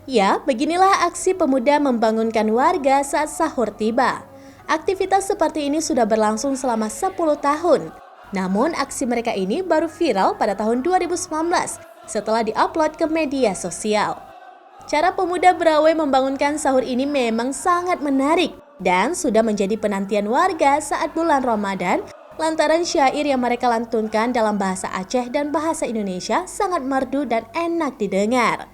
Ya, beginilah aksi pemuda membangunkan warga saat sahur tiba. Aktivitas seperti ini sudah berlangsung selama 10 tahun. Namun aksi mereka ini baru viral pada tahun 2019 setelah diupload ke media sosial. Cara pemuda Berawe membangunkan sahur ini memang sangat menarik dan sudah menjadi penantian warga saat bulan Ramadan lantaran syair yang mereka lantunkan dalam bahasa Aceh dan bahasa Indonesia sangat merdu dan enak didengar.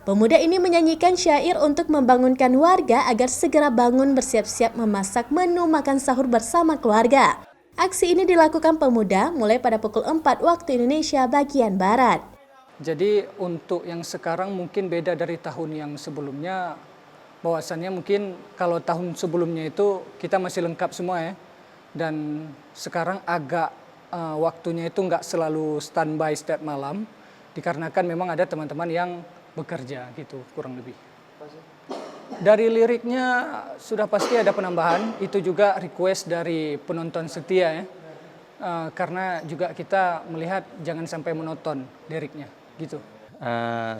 Pemuda ini menyanyikan syair untuk membangunkan warga agar segera bangun bersiap-siap memasak menu makan sahur bersama keluarga. Aksi ini dilakukan pemuda mulai pada pukul 4 waktu Indonesia bagian Barat. Jadi untuk yang sekarang mungkin beda dari tahun yang sebelumnya, bahwasannya mungkin kalau tahun sebelumnya itu kita masih lengkap semua ya. Dan sekarang agak waktunya itu nggak selalu standby setiap malam, dikarenakan memang ada teman-teman yang bekerja gitu kurang lebih. Dari liriknya sudah pasti ada penambahan, itu juga request dari penonton setia ya. Karena juga kita melihat jangan sampai monoton liriknya gitu.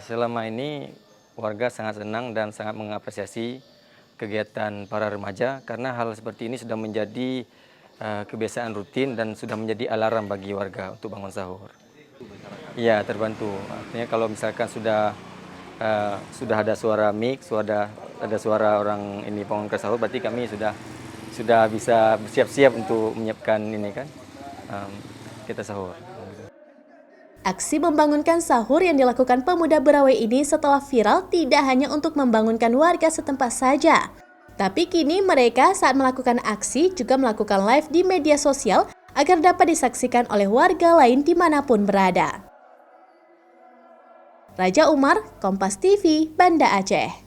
Selama ini warga sangat senang dan sangat mengapresiasi kegiatan para remaja karena hal seperti ini sudah menjadi kebiasaan rutin dan sudah menjadi alarm bagi warga untuk bangun sahur. Iya, terbantu. Artinya kalau misalkan sudah ada suara mix, sudah ada suara orang ini bangunkan sahur, berarti kami sudah bisa bersiap-siap untuk menyiapkan ini kan kita sahur. Aksi membangunkan sahur yang dilakukan pemuda Berawe ini setelah viral tidak hanya untuk membangunkan warga setempat saja. Tapi kini mereka saat melakukan aksi juga melakukan live di media sosial agar dapat disaksikan oleh warga lain dimanapun berada. Raja Umar, Kompas TV, Banda Aceh.